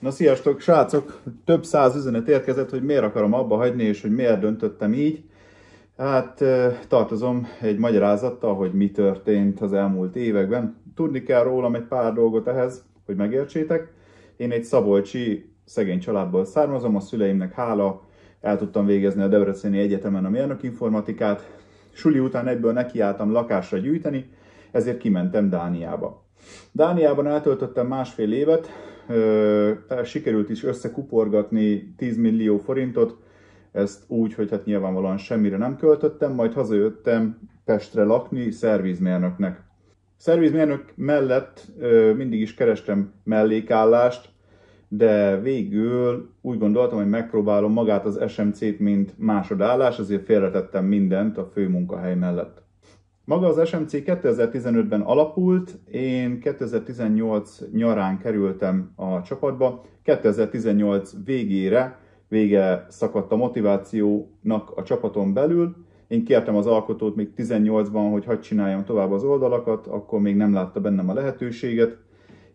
Na sziasztok, srácok! Több száz üzenet érkezett, hogy miért akarom abba hagyni, és hogy miért döntöttem így. Hát tartozom egy magyarázattal, hogy mi történt az elmúlt években. Tudni kell rólam egy pár dolgot ehhez, hogy megértsétek. Én egy szabolcsi szegény családból származom, a szüleimnek hála el tudtam végezni a Debreceni Egyetemen a mérnökinformatikát. Suli után egyből nekiálltam lakásra gyűjteni, ezért kimentem Dániába. Dániában eltöltöttem másfél évet, sikerült is összekuporgatni 10 millió forintot, ezt úgy, hogy hát nyilvánvalóan semmire nem költöttem, majd hazajöttem Pestre lakni szervizmérnöknek. Szervizmérnök mellett mindig is kerestem mellékállást, de végül úgy gondoltam, hogy megpróbálom magát az SMC-t, mint másodállás, azért félretettem mindent a fő munkahely mellett. Maga az SMC 2015-ben alapult, én 2018 nyarán kerültem a csapatba, 2018 végére vége szakadt a motivációnak a csapaton belül. Én kértem az alkotót még 18-ban, hogy hadd csináljam tovább az oldalakat, akkor még nem látta bennem a lehetőséget.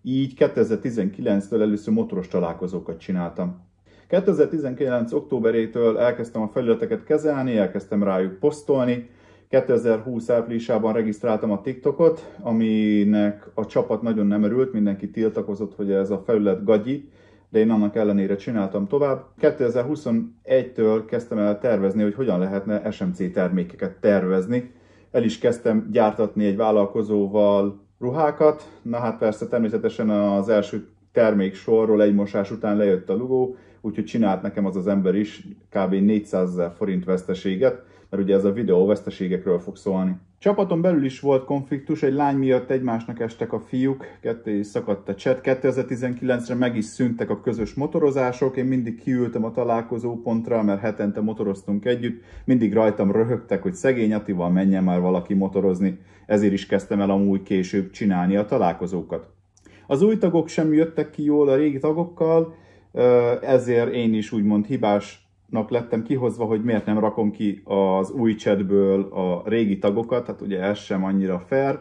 Így 2019-től először motoros találkozókat csináltam. 2019. októberétől elkezdtem a felületeket kezelni, elkezdtem rájuk posztolni. 2020 áprilisában regisztráltam a TikTokot, aminek a csapat nagyon nem örült, mindenki tiltakozott, hogy ez a felület gagyi, de én annak ellenére csináltam tovább. 2021-től kezdtem el tervezni, hogy hogyan lehetne SMC termékeket tervezni. El is kezdtem gyártatni egy vállalkozóval ruhákat, na hát persze természetesen az első terméksorról egy mosás után lejött a logó, úgyhogy csinált nekem az ember is kb. 400 000 forint veszteséget, mert ugye ez a videó veszteségekről fog szólni. Csapaton belül is volt konfliktus, egy lány miatt egymásnak estek a fiúk, ketté is szakadt a chat. 2019-re meg is szűntek a közös motorozások, én mindig kiültem a találkozópontra, mert hetente motoroztunk együtt, mindig rajtam röhögtek, hogy szegény Attival menjen már valaki motorozni, ezért is kezdtem el amúgy később csinálni a találkozókat. Az új tagok sem jöttek ki jól a régi tagokkal, ezért én is úgymond hibásnak lettem kihozva, hogy miért nem rakom ki az új chatből a régi tagokat, hát ugye ez sem annyira fair.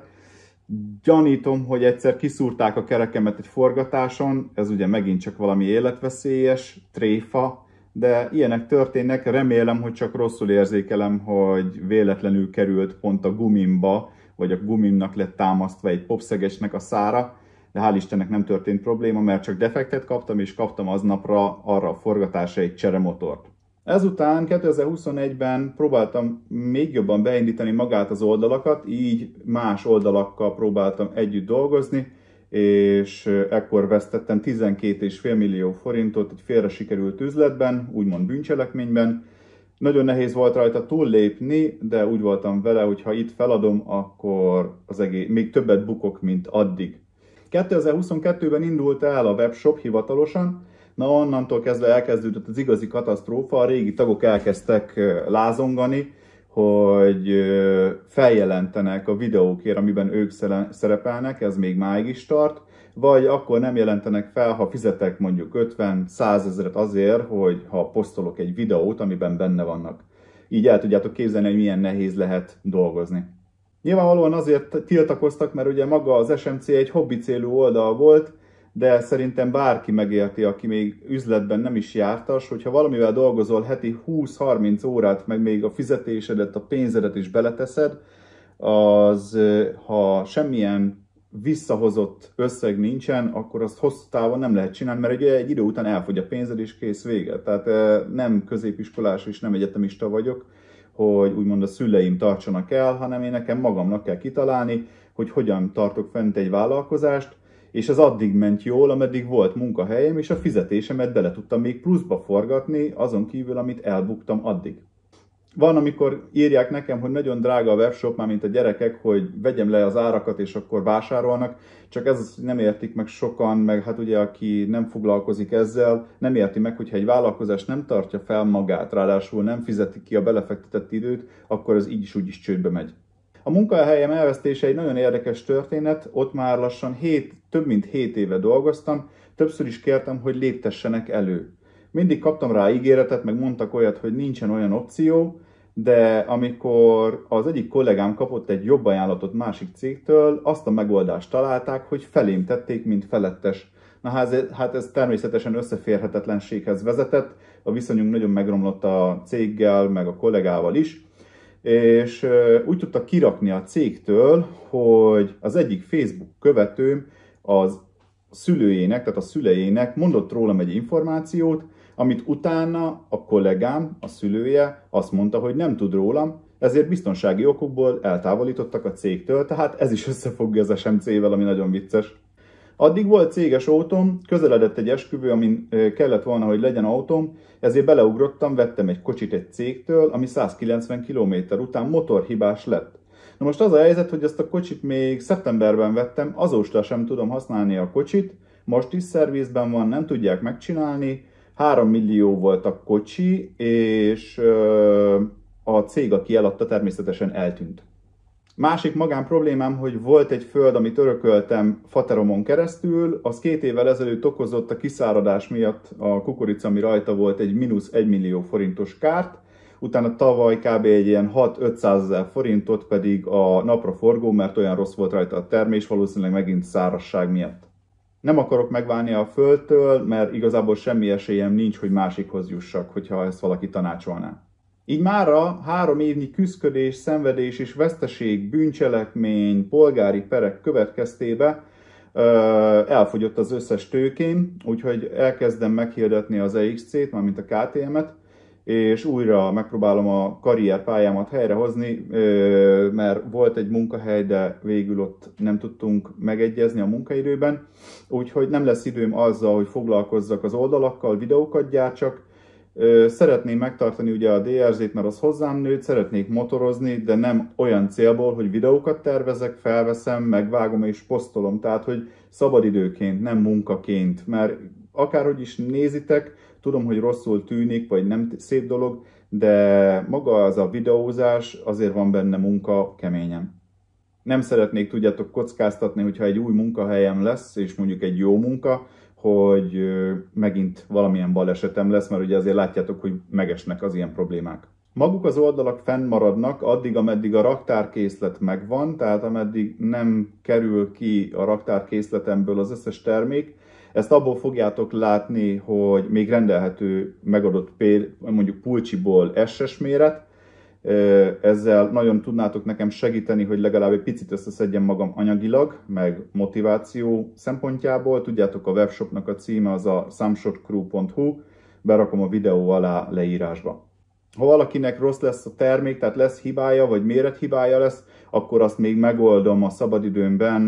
Gyanítom, hogy egyszer kiszúrták a kerekemet egy forgatáson, ez ugye megint csak valami életveszélyes, tréfa, de ilyenek történnek, remélem, hogy csak rosszul érzékelem, hogy véletlenül került pont a gumimba, vagy a gumimnak lett támasztva egy popszegesnek a szára, de hál' Istennek nem történt probléma, mert csak defektet kaptam, és kaptam aznapra arra a forgatásra egy cseremotort. Ezután 2021-ben próbáltam még jobban beindítani magát az oldalakat, így más oldalakkal próbáltam együtt dolgozni, és ekkor vesztettem 12,5 millió forintot egy félre sikerült üzletben, úgymond bűncselekményben. Nagyon nehéz volt rajta túllépni, de úgy voltam vele, hogy ha itt feladom, akkor még többet bukok, mint addig. 2022-ben indult el a webshop hivatalosan, na onnantól kezdve elkezdődött az igazi katasztrófa, a régi tagok elkezdtek lázongani, hogy feljelentenek a videókért, amiben ők szerepelnek, ez még máig is tart, vagy akkor nem jelentenek fel, ha fizetek mondjuk 50-100 ezeret azért, hogy ha posztolok egy videót, amiben benne vannak. Így el tudjátok képzelni, hogy milyen nehéz lehet dolgozni. Nyilvánvalóan azért tiltakoztak, mert ugye maga az SMC egy hobbi célú oldal volt, de szerintem bárki megérti, aki még üzletben nem is jártas, hogyha valamivel dolgozol heti 20-30 órát, meg még a fizetésedet, a pénzedet is beleteszed, az ha semmilyen visszahozott összeg nincsen, akkor azt hosszú távon nem lehet csinálni, mert ugye egy idő után elfogy a pénzed és kész vége. Tehát nem középiskolás és nem egyetemista vagyok, hogy úgymond a szüleim tartsanak el, hanem én nekem magamnak kell kitalálni, hogy hogyan tartok fent egy vállalkozást, és ez addig ment jól, ameddig volt munkahelyem, és a fizetésemet bele tudtam még pluszba forgatni, azon kívül, amit elbuktam addig. Van, amikor írják nekem, hogy nagyon drága a webshop, már mint a gyerekek, hogy vegyem le az árakat, és akkor vásárolnak, csak ez nem értik meg sokan, meg hát ugye aki nem foglalkozik ezzel, nem érti meg, hogyha egy vállalkozás nem tartja fel magát, ráadásul nem fizeti ki a belefektetett időt, akkor ez így is úgy is csődbe megy. A munkahelyem elvesztése egy nagyon érdekes történet, ott már lassan több mint 7 éve dolgoztam, többször is kértem, hogy léptessenek elő. Mindig kaptam rá ígéretet, meg mondtak olyat, hogy nincsen olyan opció, de amikor az egyik kollégám kapott egy jobb ajánlatot másik cégtől, azt a megoldást találták, hogy felém tették, mint felettes. Na hát ez természetesen összeférhetetlenséghez vezetett, a viszonyunk nagyon megromlott a céggel, meg a kollégával is, és úgy tudtak kirakni a cégtől, hogy az egyik Facebook követőm az szülőjének, tehát a szüleiének mondott rólam egy információt, amit utána a kollégám, a szülője azt mondta, hogy nem tud rólam, ezért biztonsági okokból eltávolítottak a cégtől, tehát ez is összefügg az SMC-vel, ami nagyon vicces. Addig volt céges autóm, közeledett egy esküvő, amin kellett volna, hogy legyen autóm, ezért beleugrottam, vettem egy kocsit egy cégtől, ami 190 km után motorhibás lett. Na most az a helyzet, hogy ezt a kocsit még szeptemberben vettem, azóta sem tudom használni a kocsit, most is szervizben van, nem tudják megcsinálni, 3 millió volt a kocsi, és a cég, aki eladta, természetesen eltűnt. Másik magán problémám, hogy volt egy föld, amit örököltem fateromon keresztül, az 2 évvel ezelőtt okozott a kiszáradás miatt a kukorica, ami rajta volt, egy -1 millió forintos kárt, utána tavaly kb. Egy ilyen 6-500 ezer forintot pedig a napraforgó, mert olyan rossz volt rajta a termés, valószínűleg megint szárazság miatt. Nem akarok megválni a földtől, mert igazából semmi esélyem nincs, hogy másikhoz jussak, hogyha ezt valaki tanácsolná. Így mára 3 évnyi küszködés, szenvedés és veszteség, bűncselekmény, polgári perek következtében elfogyott az összes tőkém, úgyhogy elkezdem meghirdetni az EXC-t, mármint a KTM-et, és újra megpróbálom a karrierpályámat helyrehozni, mert volt egy munkahely, de végül ott nem tudtunk megegyezni a munkaidőben, úgyhogy nem lesz időm azzal, hogy foglalkozzak az oldalakkal, videókat gyártsak. Szeretném megtartani ugye a DRZ-t, mert az hozzám nőtt, szeretnék motorozni, de nem olyan célból, hogy videókat tervezek, felveszem, megvágom és posztolom, tehát hogy szabadidőként, nem munkaként, mert akárhogy is nézitek, tudom, hogy rosszul tűnik, vagy nem szép dolog, de maga az a videózás, azért van benne munka keményen. Nem szeretnék, tudjátok, kockáztatni, hogyha egy új munkahelyem lesz, és mondjuk egy jó munka, hogy megint valamilyen balesetem lesz, mert ugye azért látjátok, hogy megesnek az ilyen problémák. Maguk az oldalak fennmaradnak addig, ameddig a raktárkészlet megvan, tehát ameddig nem kerül ki a raktárkészletemből az összes termék. Ezt abból fogjátok látni, hogy még rendelhető megadott mondjuk pulcsiból SS méret. Ezzel nagyon tudnátok nekem segíteni, hogy legalább egy picit összeszedjem magam anyagilag, meg motiváció szempontjából. Tudjátok, a webshopnak a címe az a samshotcrew.hu, berakom a videó alá leírásba. Ha valakinek rossz lesz a termék, tehát lesz hibája, vagy mérethibája lesz, akkor azt még megoldom a szabadidőmben,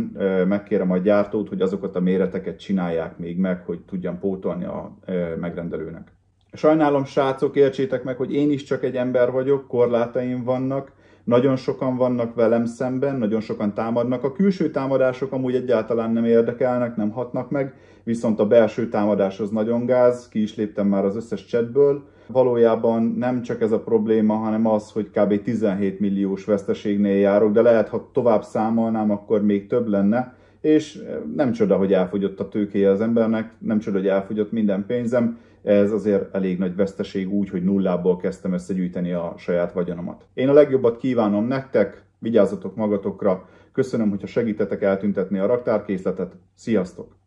megkérem a gyártót, hogy azokat a méreteket csinálják még meg, hogy tudjam pótolni a megrendelőnek. Sajnálom, srácok, értsétek meg, hogy én is csak egy ember vagyok, korlátaim vannak, nagyon sokan vannak velem szemben, nagyon sokan támadnak. A külső támadások amúgy egyáltalán nem érdekelnek, nem hatnak meg, viszont a belső támadás az nagyon gáz, ki is léptem már az összes chatből. Valójában nem csak ez a probléma, hanem az, hogy kb. 17 milliós veszteségnél járok, de lehet, ha tovább számolnám, akkor még több lenne. És nem csoda, hogy elfogyott a tőkéje az embernek, nem csoda, hogy elfogyott minden pénzem. Ez azért elég nagy veszteség úgy, hogy nullából kezdtem összegyűjteni a saját vagyonomat. Én a legjobbat kívánom nektek, vigyázzatok magatokra, köszönöm, hogyha segítetek eltüntetni a raktárkészletet, sziasztok!